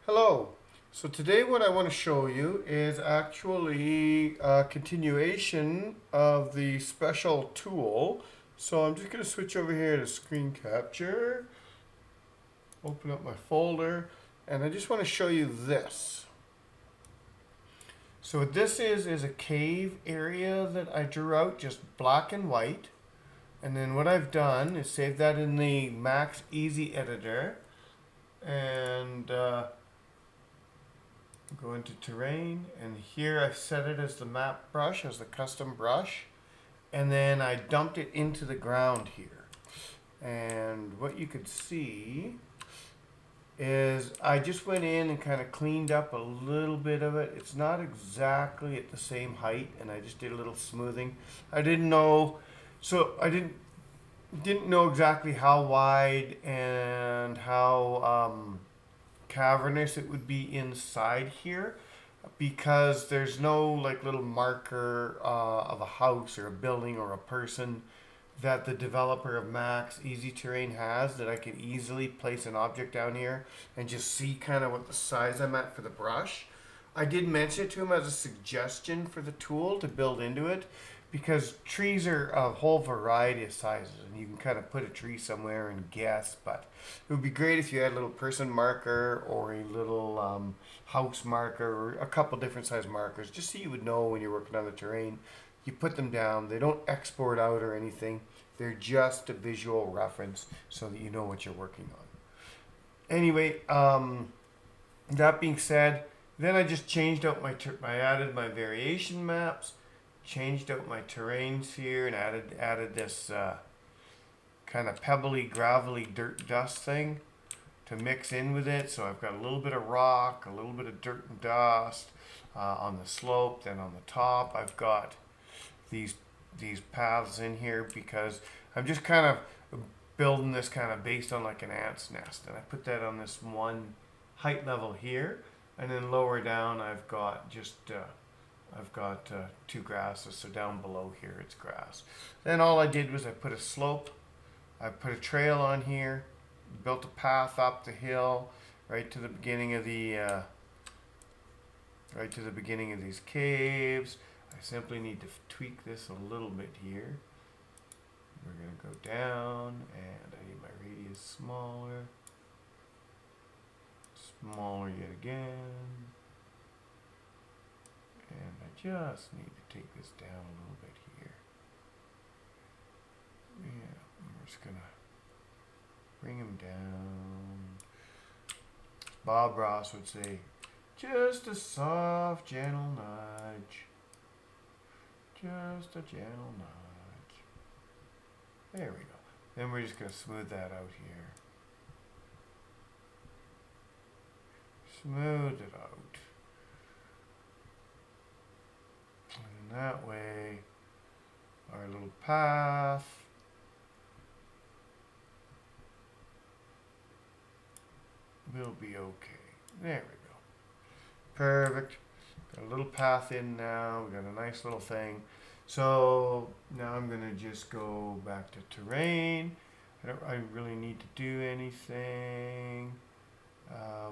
Hello. So today what I want to show you is actually a continuation of the special tool. So I'm just going to switch over here to screen capture, open up my folder, and I just want to show you this. So what this is a cave area that I drew out just black and white. And then what I've done is save that in the Max Easy Editor and go into terrain, and here I set it as the map brush, as the custom brush, and then I dumped it into the ground here. And what you could see is I just went in and kind of cleaned up a little bit of it. It's not exactly at the same height, and I just did a little smoothing. I didn't know, so I didn't know exactly how wide and how cavernous it would be inside here, because there's no like little marker of a house or a building or a person that the developer of Max Easy Terrain has, that I can easily place an object down here and just see kind of what the size I'm at for the brush. I did mention it to him as a suggestion for the tool to build into it, because trees are a whole variety of sizes and you can kind of put a tree somewhere and guess, but it would be great if you had a little person marker or a little house marker or a couple different size markers, just so you would know when you're working on the terrain. You put them down, they don't export out or anything, they're just a visual reference so that you know what you're working on. Anyway, that being said, then I just changed out I added my variation maps, changed out my terrains here, and added this kind of pebbly, gravelly dirt dust thing to mix in with it. So I've got a little bit of rock, a little bit of dirt and dust on the slope. Then on the top, I've got these paths in here because I'm just kind of building this kind of based on like an ant's nest, and I put that on this one height level here, and then lower down I've got just two grasses, so down below here it's grass. Then all I did was I put a slope, I put a trail on here, built a path up the hill right to the beginning of these caves. I simply need to tweak this a little bit here. We're going to go down, and I need my radius smaller. Smaller yet again. And I just need to take this down a little bit here. Yeah, we're just going to bring him down. Bob Ross would say, just a soft, gentle nudge. Just a gentle nudge. There we go. Then we're just going to smooth that out here. Smooth it out. And that way, our little path will be okay. There we go. Perfect. Got a little path in now. We got a nice little thing. So now I'm going to just go back to terrain. I really need to do anything.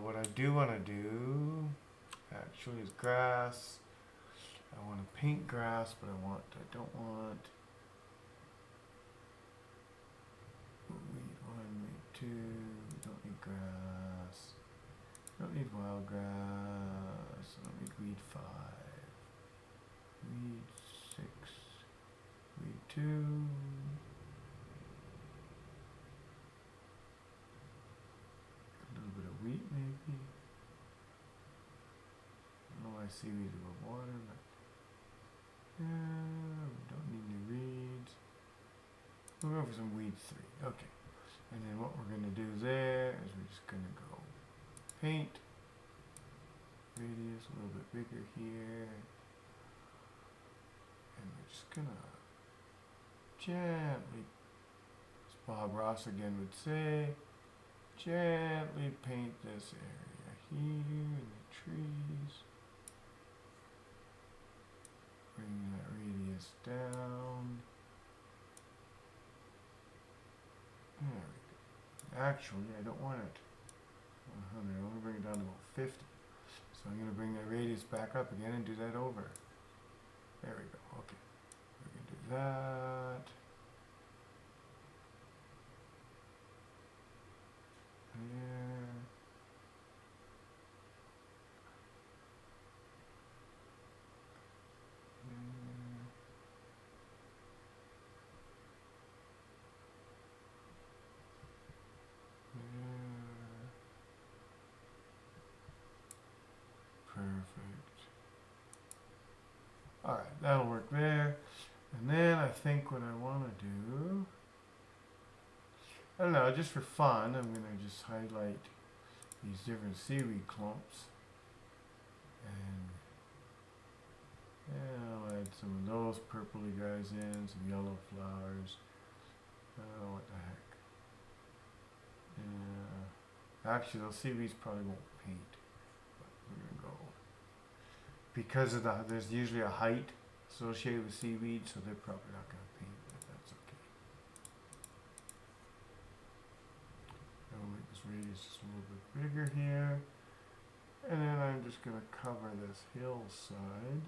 What I do want to do actually is grass. I want to paint grass, but I don't want weed 1, weed 2. We don't need grass. Don't need wild grass. Don't need weed 5. Weed 6. Weed 2. Wheat maybe. I don't know why seaweed with water, but yeah, we don't need any reeds. We'll go for some weed 3. Okay. And then what we're gonna do there is we're just gonna go paint. Radius a little bit bigger here. And we're just gonna gently, as Bob Ross again would say, gently paint this area here in the trees. Bring that radius down. There we go. Actually, I don't want it 100. I want to bring it down to about 50. So I'm going to bring that radius back up again and do that over. There we go. Okay. We're going to do that. There. Perfect. Alright, that'll work there. And then I think what I want to do, I don't know, just for fun, I'm going to just highlight these different seaweed clumps. And yeah, I'll add some of those purpley guys in, some yellow flowers. Oh, what the heck. Yeah. Actually, those seaweeds probably won't paint. But we're going to go. Because of there's usually a height associated with seaweed, so they're probably not going to paint, but that's okay. I'll make this radius just a little bit bigger here. And then I'm just going to cover this hillside.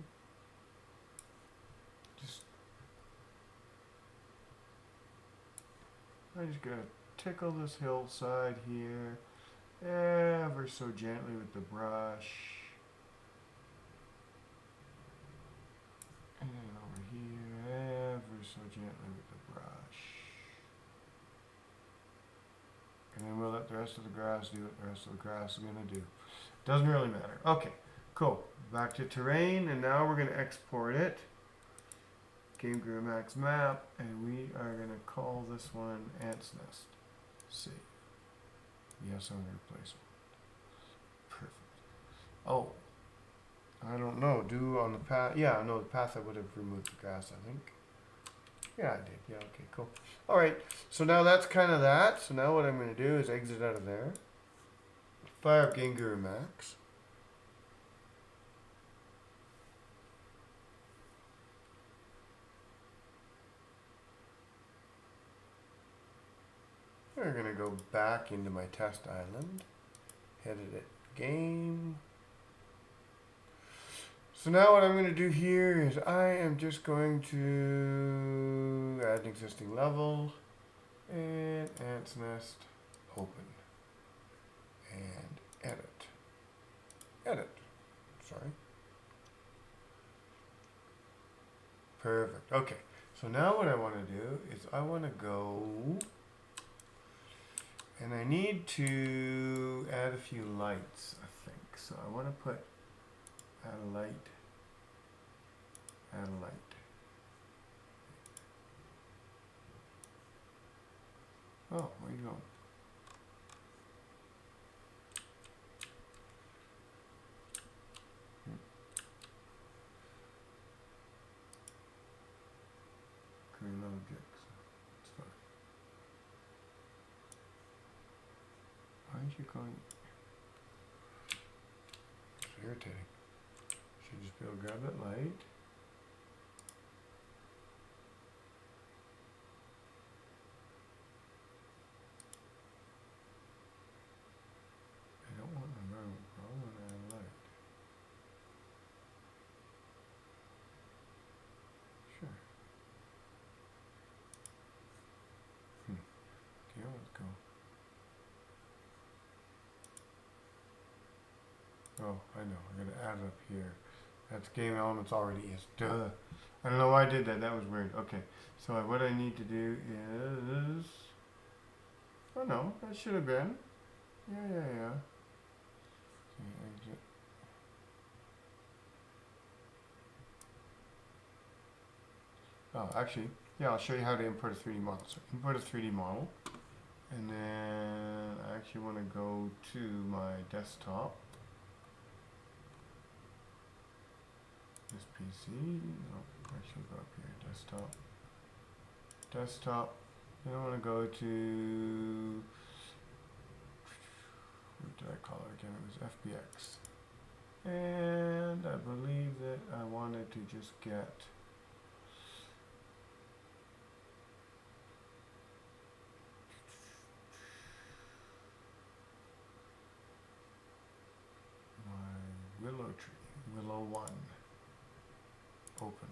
I'm just going to tickle this hillside here ever so gently with the brush. And over here ever so gently with the brush. And then we'll let the rest of the grass do what the rest of the grass is going to do. Doesn't really matter. Okay, cool. Back to terrain, and now we're going to export it. Game Guru Max map, and we are going to call this one Ants Nest. Save. Yes, I'm going to replace it. Perfect. Oh, I don't know. Do on the path. Yeah, no, the path I would have removed the grass, I think. Yeah, I did. Yeah, okay, cool. All right, so now that's kind of that. So now what I'm going to do is exit out of there. Fire up Game Guru Max. We're going to go back into my test island. Edit game. So now what I'm going to do here is I am just going to add an existing level and Ants Nest open and edit. Edit. Sorry. Perfect. Okay. So now what I want to do is I want to go and I need to add a few lights, I think. So I want to put add a light. Add a light. Oh, where you going? Create objects. It's fine. Why aren't you going? It's irritating. Should just be able to grab that light. I don't want an environment problem, I want to add a light. Sure. Okay, let's go. Oh, I know. I'm going to add it up here. That's game elements already is. Duh. I don't know why I did that. That was weird. Okay. So what I need to do is... Oh, no. That should have been. Yeah. Okay, exit. Oh, actually, yeah, I'll show you how to import a 3D model. So import a 3D model. And then I actually want to go to my desktop. This PC, no, actually go up here, desktop, then I want to go to, what did I call it again, it was FBX, and I believe that I wanted to just get, Willow 1. Open.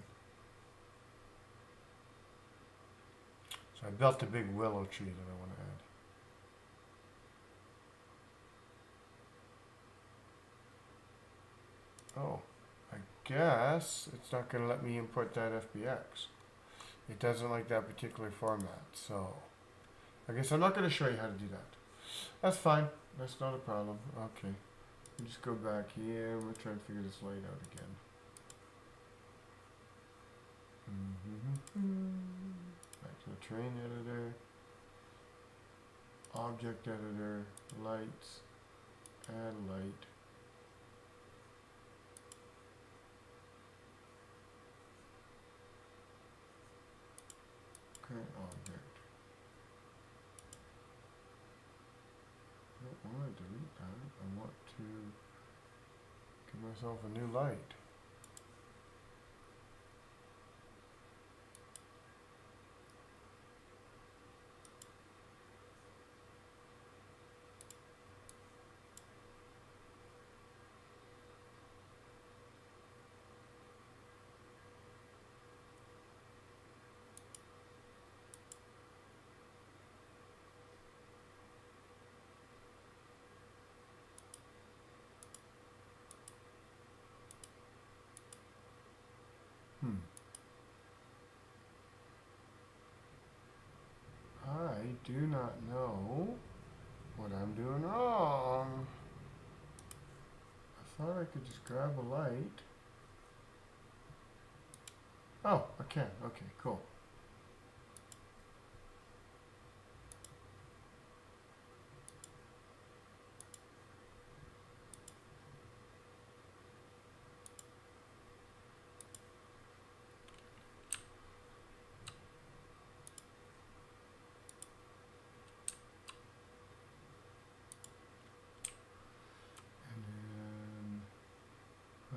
So I built a big willow tree that I want to add. Oh, I guess it's not going to let me import that FBX. It doesn't like that particular format, so I guess I'm not going to show you how to do that. That's fine. That's not a problem. Okay. We'll just go back here. We'll try and figure this light out again. Back to the terrain editor. Object editor. Lights. Add light. Current object. I don't want to delete that. I want to give myself a new light. I do not know what I'm doing wrong. I thought I could just grab a light. Oh, I can. Okay, cool.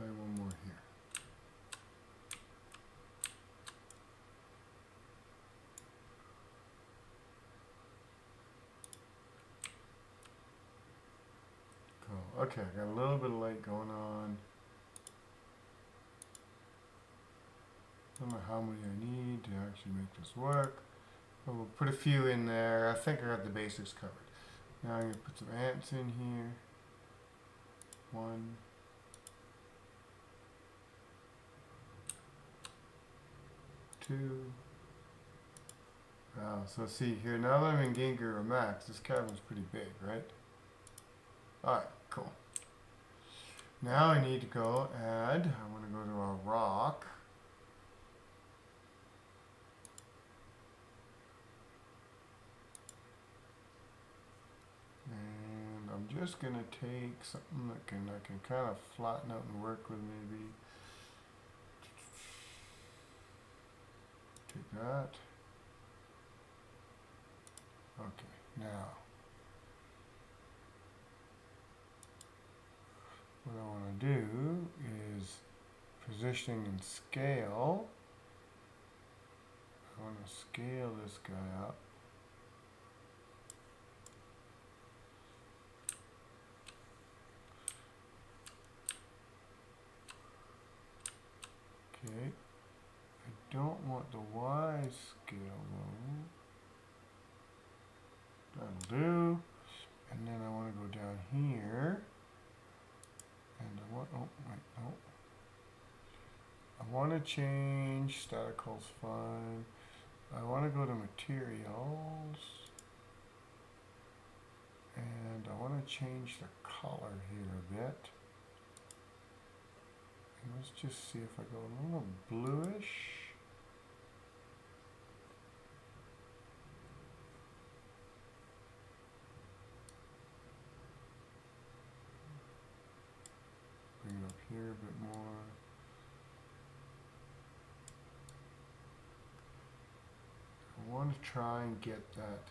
One more here. Cool. Okay, I got a little bit of light going on. Don't know how many I need to actually make this work. But we'll put a few in there. I think I got the basics covered. Now I'm going to put some ants in here. 1. 2. Wow, so see here, now that I'm in Ginger or Max, this cavern's pretty big, right? Alright, cool. Now I need to go add, I want to go to our rock. And I'm just going to take something that I can kind of flatten out and work with maybe. Take that. Okay, now what I want to do is positioning and scale. I want to scale this guy up. Okay. I don't want the Y scale though. That'll do. And then I want to go down here. And I want, oh, wait, no. I want to change, statical's fine. I want to go to materials. And I want to change the color here a bit. And let's just see if I go a little bluish. Bring it up here a bit more. I want to try and get that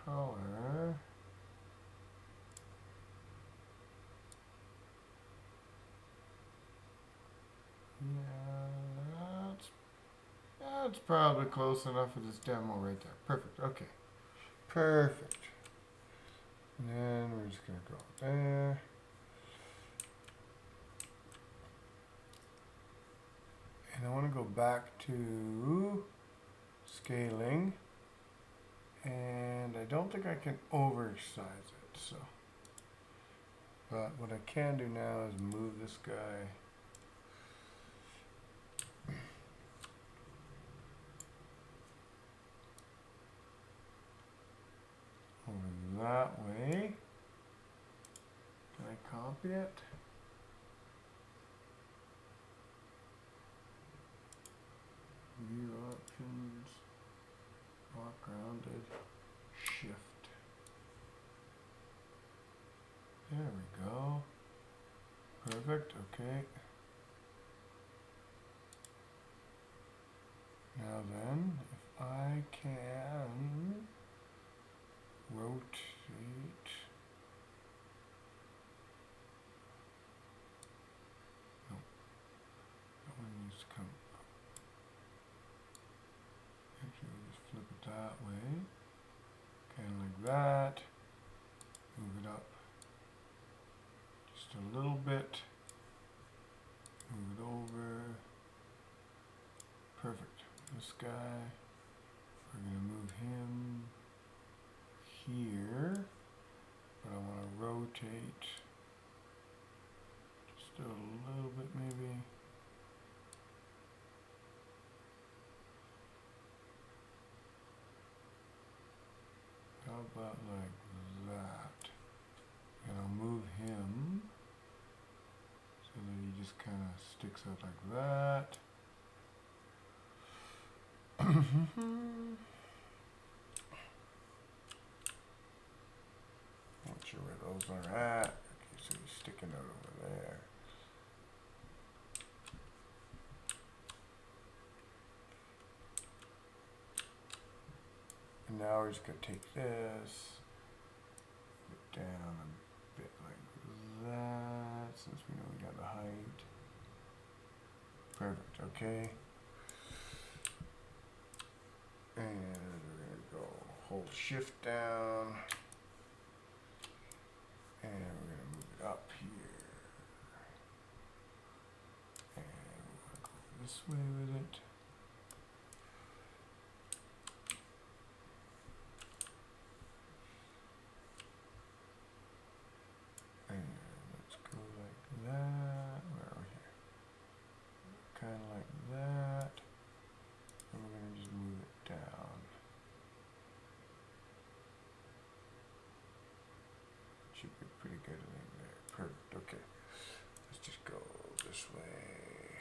color. Yeah, that's probably close enough for this demo right there. Perfect. Okay. Perfect. And then we're just going to go there. go back to scaling, and I don't think I can oversize it, so. But what I can do now is move this guy over that way. Can I copy it? View options, lock grounded, shift. There we go. Perfect, okay. Now then, if I can rotate. No, that one needs to come. Actually, we'll just flip it that way. Kind of like that. Move it up just a little bit. Move it over. Perfect. This guy, we're going to move him here, but I want to rotate just a little bit maybe. How about like that? And I'll move him so that he just kind of sticks out like that. Not sure where those are at. Okay, so he's sticking out over there. And now we're just going to take this, put it down a bit like that, since we know we got the height. Perfect, okay. And we're going to go hold shift down. And we're going to move it up here. And we're going to go this way with it. And let's go like that. Where are we here? Kind of like that. And we're going to just move it down. Should be pretty good in there. Perfect. Okay. Let's just go this way.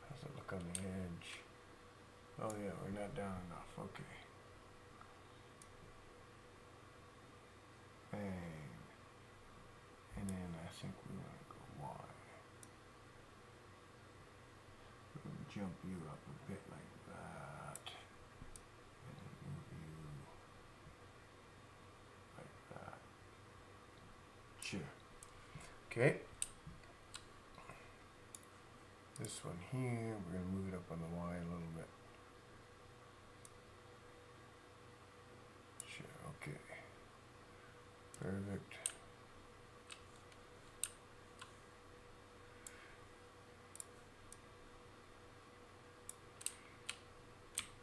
How's it look on the edge? Oh yeah, we're not down enough. Okay. Bang. And then I think we want to go wide. We're going to jump you up a bit like that. And then move you like that. Sure. Okay. This one here, we're going to move it up on the Y a little bit. Sure, okay. Perfect.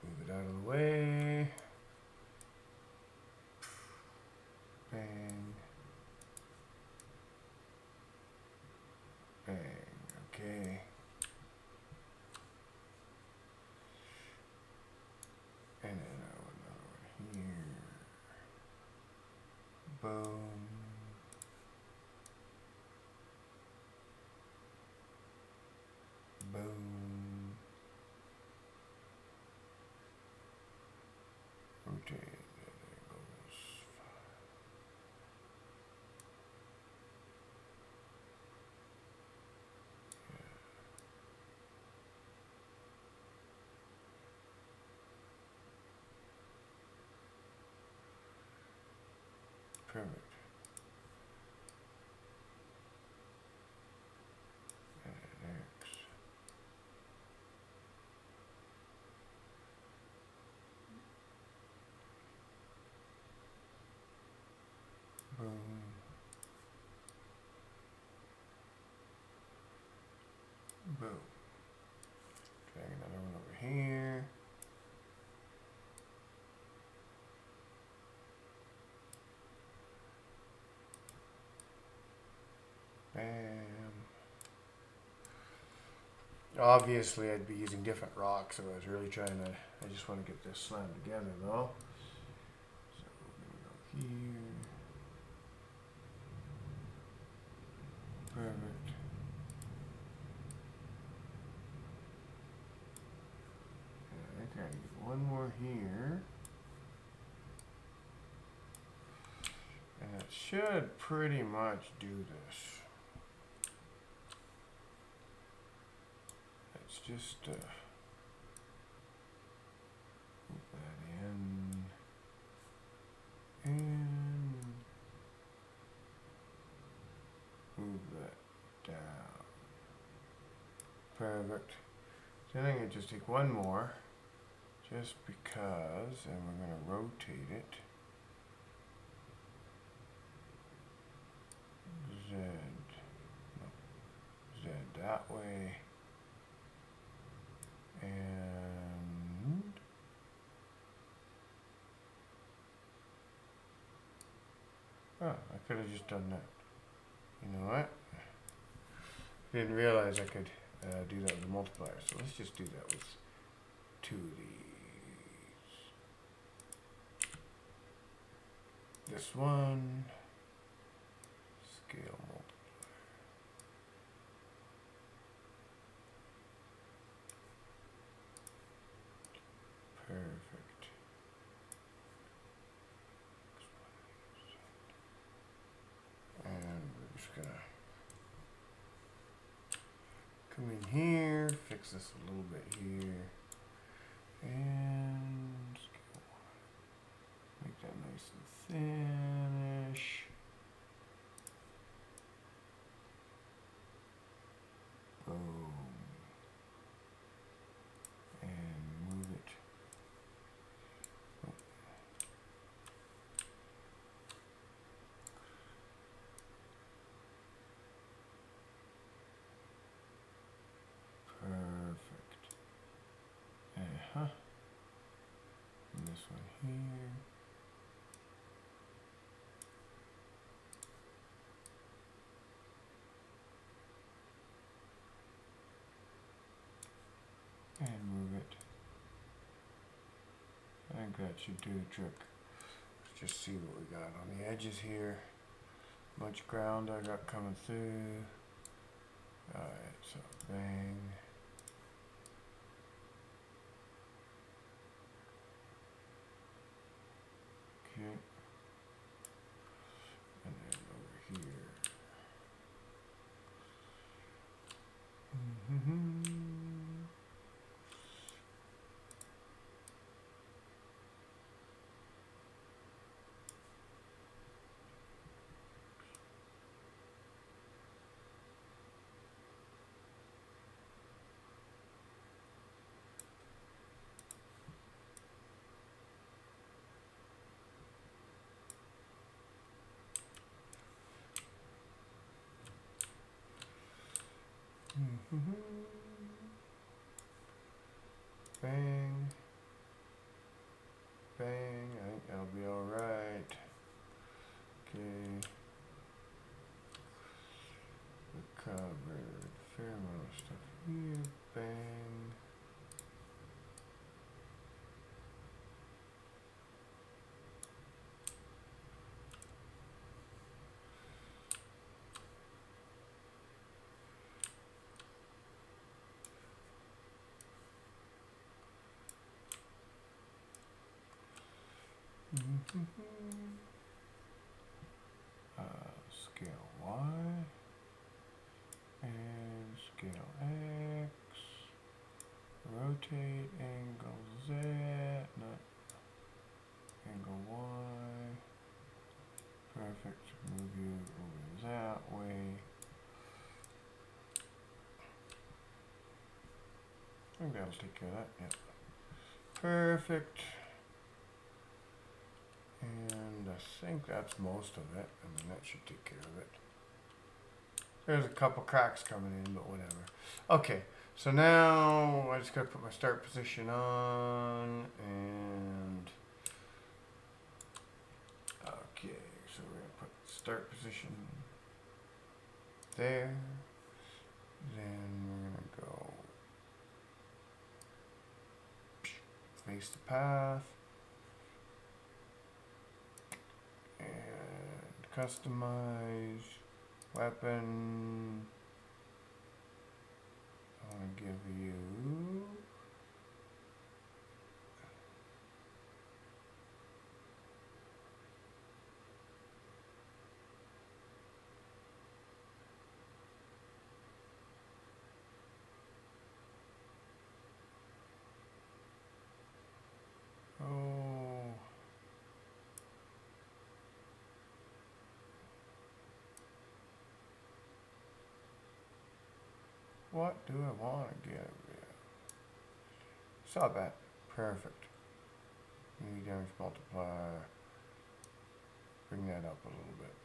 Move it out of the way. Bang. Bang. Okay. And then another one here. Boom. Boom. Rotate. There it goes. Perfect. And X. Boom. Boom. Obviously, I'd be using different rocks if I was really trying to. I just want to get this slammed together though. So we're going to go here. Perfect. I think I can get one more here. And it should pretty much do this. Let's just move that in. And move that down. Perfect. So I think I just take one more, just because, and we're going to rotate it. Z, no, Z that way. And oh, I could have just done that. You know what? Didn't realize I could do that with a multiplier. So let's just do that with two of these. This one, scale multiplier. Perfect. And we're just gonna come in here, fix this a little bit here, and make that nice and thinnish. Boom. And move it. Oh. Perfect. And this one here. And move it. I think that should do the trick. Let's just see what we got on the edges here. Much ground I got coming through. Alright, so bang. Okay. And then over here. Bang. Bang. I think that'll be alright. Okay. We covered a fair amount of stuff here. Bang. Scale Y and scale X, rotate angle Z, not angle Y, perfect, move you over that way. I think that'll take care of that, yeah. Perfect. And I think that's most of it. I mean, that should take care of it. There's a couple cracks coming in, but whatever. Okay, so now I just gotta put my start position on, and okay, so we're gonna put start position there. Then we're gonna go Space the path. And customize weapon. I want to give you what do I want to give you? Saw that. Perfect. New damage multiplier. Bring that up a little bit.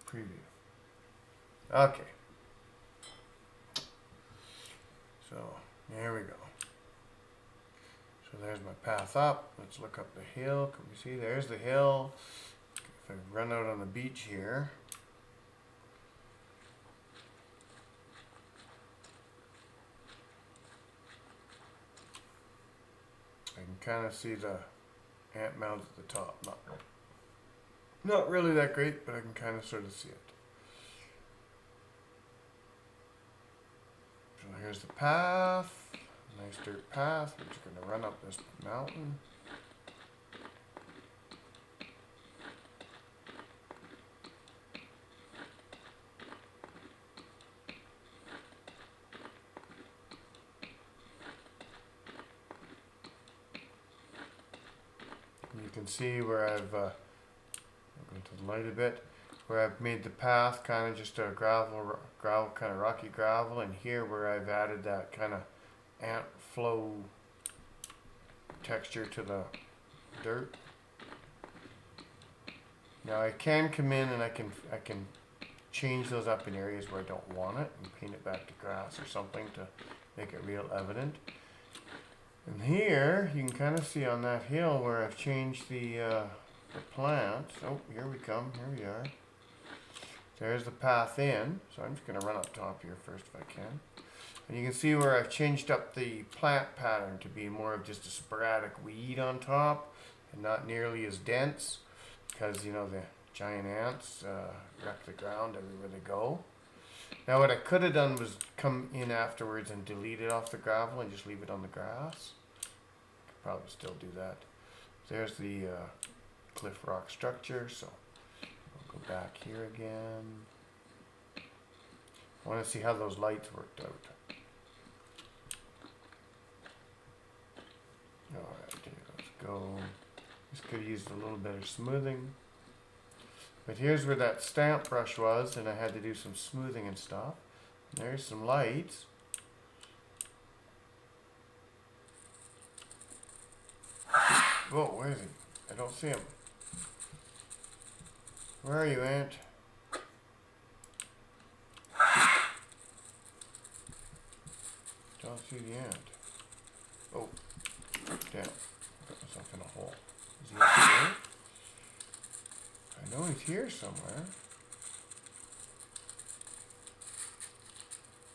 Preview. Okay. So, there we go. So there's my path up. Let's look up the hill. Can we see? There's the hill. If I run out on the beach here. I can kind of see the ant mounds at the top. Not really that great, but I can kind of sort of see it. So here's the path. Nice dirt path. We're just going to run up this mountain. You can see where I've, I'll go to the light a bit, where I've made the path kind of just a gravel, kind of rocky gravel, and here where I've added that kind of ant flow texture to the dirt. Now I can come in and I can change those up in areas where I don't want it and paint it back to grass or something to make it real evident. And here, you can kind of see on that hill where I've changed the plants. Oh, here we come. Here we are. There's the path in. So I'm just going to run up top here first if I can. And you can see where I've changed up the plant pattern to be more of just a sporadic weed on top and not nearly as dense because, you know, the giant ants wreck the ground everywhere they go. Now what I could have done was come in afterwards and delete it off the gravel and just leave it on the grass. Could probably still do that. There's the cliff rock structure, so I'll go back here again. I want to see how those lights worked out. Alright, let's go. This could have used a little better smoothing. But here's where that stamp brush was, and I had to do some smoothing and stuff. There's some lights. Whoa, where is he? I don't see him. Where are you, ant? Don't see the ant. Oh, damn. Got myself in a hole. Is he up here? I know he's here somewhere.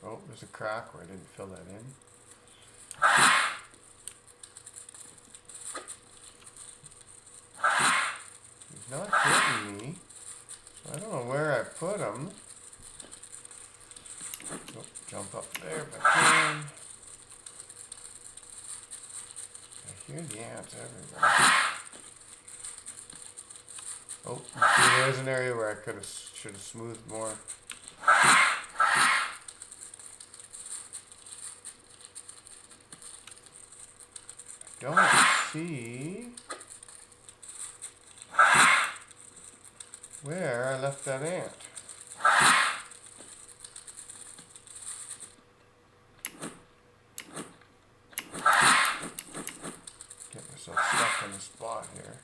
Oh, there's a crack where I didn't fill that in. He's not hitting me. So I don't know where I put him. Oh, jump up there if I can. I hear the ants everywhere. Oh, see, there's an area where I should have smoothed more. Don't see where I left that ant. Get myself stuck in the spot here.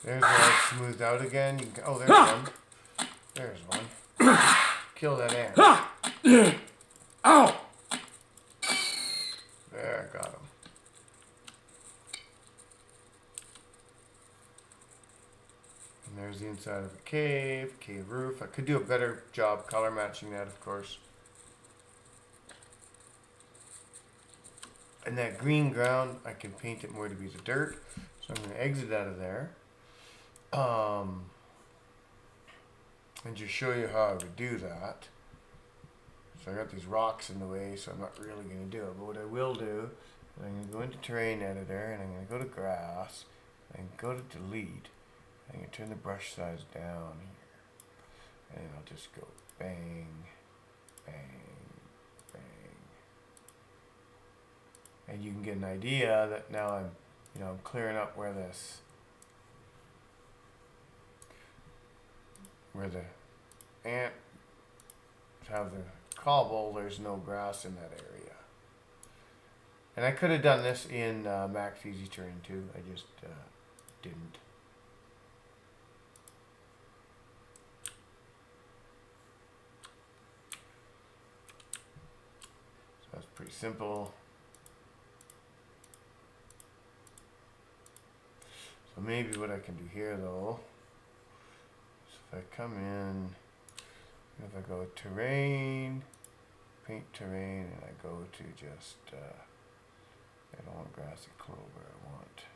There's where I smoothed out again. You can, oh, there's one. There's one. Kill that ant. Ow! There, I got him. And there's the inside of a cave roof. I could do a better job color matching that, of course. And that green ground, I can paint it more to be the dirt. So I'm going to exit out of there. And just show you how I would do that. So I got these rocks in the way, so I'm not really going to do it. But what I will do is I'm going to go into Terrain Editor, and I'm going to go to Grass, and go to Delete. I'm going to turn the brush size down here. And I'll just go bang, bang, bang. And you can get an idea that now I'm clearing up where the ants have the cobble. There's no grass in that area. And I could have done this in Max Easy Terrain too. I just didn't. So that's pretty simple. So maybe what I can do here though is if I come in, if I go Terrain, Paint Terrain, and I go to just, I don't want grassy clover, I want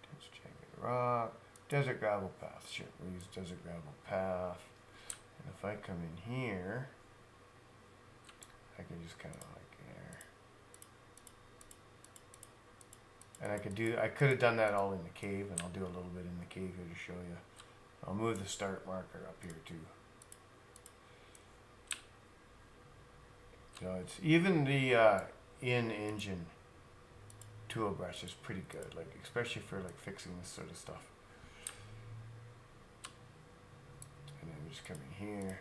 dense jagged rock, desert gravel path. Sure, we'll use desert gravel path. And if I come in here, I can just kind of like there. And I could have done that all in the cave, and I'll do a little bit in the cave here to show you. I'll move the start marker up here too. So it's even the in-engine tool brush is pretty good, like especially for like fixing this sort of stuff. And then we just come in here,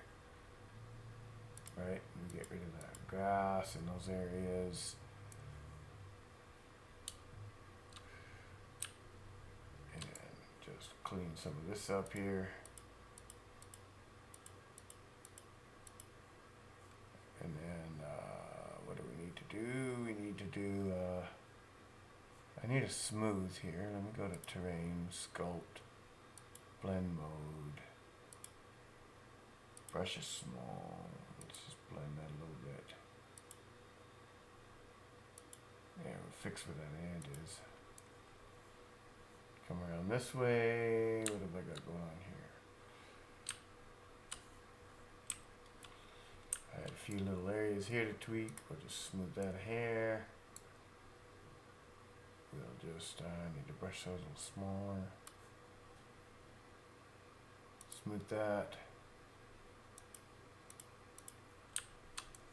right? And we get rid of that grass in those areas. And just clean some of this up here. And then what do we need to do? We need to do, I need a smooth here. Let me go to Terrain, Sculpt, Blend Mode. Brush is small. Let's just blend that a little bit. Yeah, we'll fix where that end is. Come around this way. What have I got going on here? I had a few little areas here to tweak. We'll just smooth that hair. We'll just need to brush those a little smaller. Smooth that.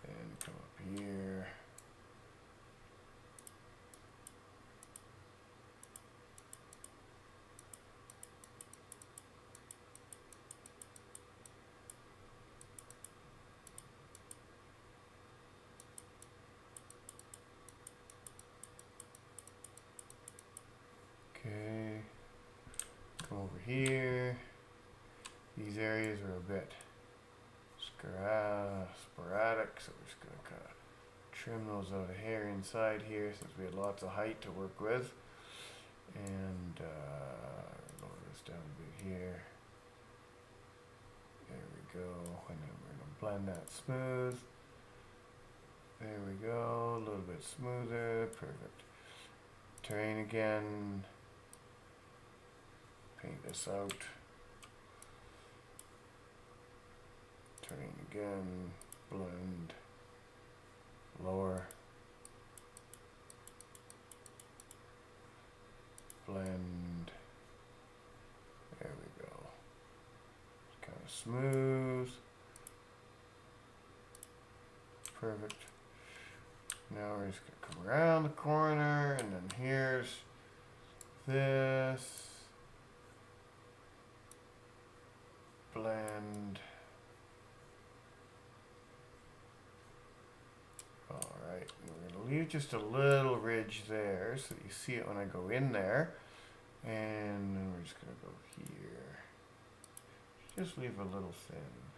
And come up here. Okay, come over here. These areas are a bit sporadic, so we're just going to kind of trim those out of hair inside here since we had lots of height to work with. And lower this down a bit here. There we go. And then we're going to blend that smooth. There we go. A little bit smoother. Perfect. Terrain again. Paint this out. Terrain again. Blend. Lower. Blend. There we go. It's kind of smooth. Perfect. Now we're just going to come around the corner, and then here's this. Blend. Alright, we're going to leave just a little ridge there so that you see it when I go in there. And then we're just going to go here. Just leave a little thin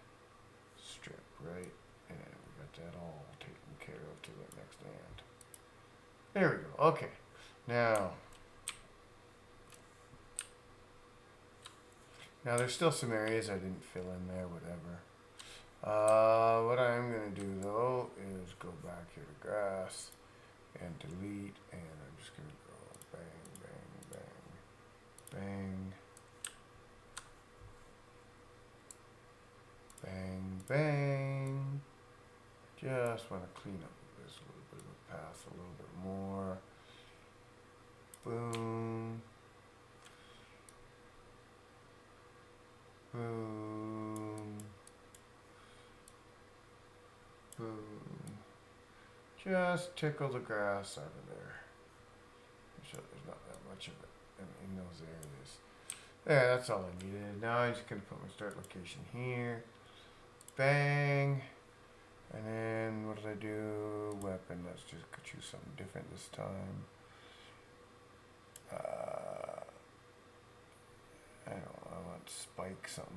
strip, right? And we got that all taken care of to the next end. There we go. Okay. Now there's still some areas I didn't fill in there, whatever. What I'm going to do though is go back here to grass and delete, and I'm just going to go bang, bang, bang, bang, bang. Just want to clean up this a little bit of the path a little bit more. Boom. Boom. Boom. Just tickle the grass out of there. Make sure there's not that much of it in those areas. There, that's all I needed. Now I'm just going to put my start location here. Bang. And then what did I do? Weapon. Let's just choose something different this time. I don't know. I want spike something.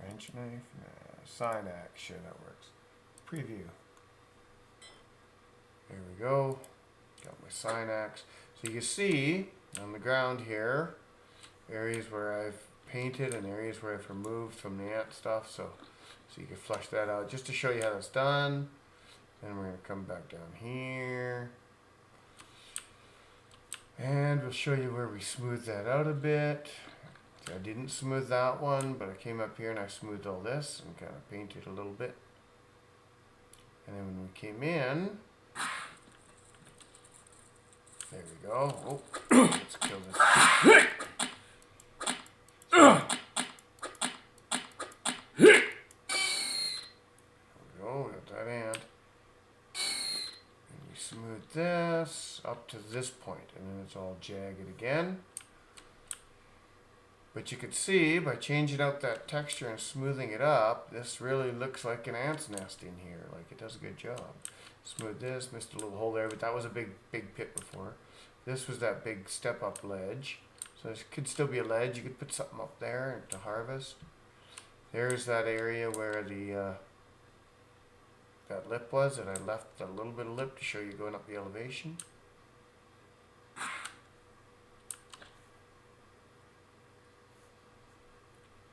Wrench knife? Nah. Sign axe. Sure, that works. Preview. There we go. Got my sign axe. So you can see on the ground here areas where I've painted and areas where I've removed from the ant stuff. So you can flush that out just to show you how that's done. Then we're going to come back down here. And we'll show you where we smooth that out a bit. I didn't smooth that one, but I came up here and I smoothed all this and kind of painted a little bit. And then when we came in, there we go. Oh, let's kill this. There we go, got that ant. And you smooth this up to this point, and then it's all jagged again. But you can see by changing out that texture and smoothing it up, this really looks like an ant's nest in here. Like, it does a good job. Smooth this, missed a little hole there, but that was a big pit before. This was that big step up ledge. So this could still be a ledge. You could put something up there to harvest. There's that area where the that lip was, and I left a little bit of lip to show you going up the elevation.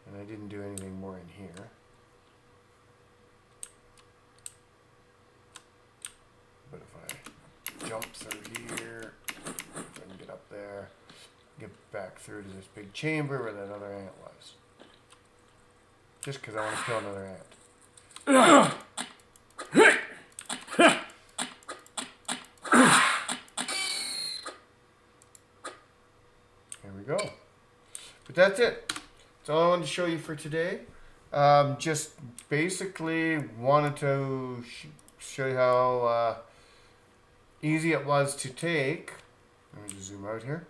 And I didn't do anything more in here. But if I jump through here, if I can get up there, get back through to this big chamber where that other ant was. Just because I want to kill another ant. There we go. But that's it. That's all I wanted to show you for today. Just basically wanted to show you how easy it was to take. Let me just zoom out here.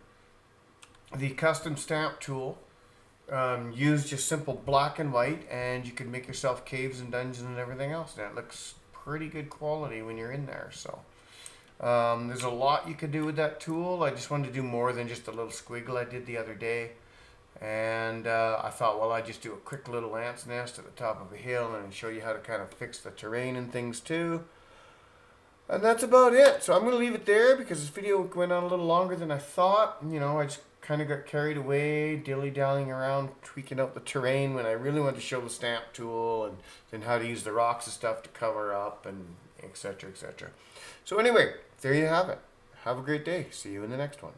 The custom stamp tool. Use just simple black and white, and you can make yourself caves and dungeons and everything else. And it looks pretty good quality when you're in there. So there's a lot you could do with that tool. I just wanted to do more than just a little squiggle I did the other day. And I thought, well, I'd just do a quick little ant's nest at the top of a hill and show you how to kind of fix the terrain and things too. And that's about it. So I'm going to leave it there because this video went on a little longer than I thought. You know, I just kind of got carried away, dilly-dallying around, tweaking out the terrain when I really wanted to show the stamp tool and then how to use the rocks and stuff to cover up and etc., etc. So anyway, there you have it. Have a great day. See you in the next one.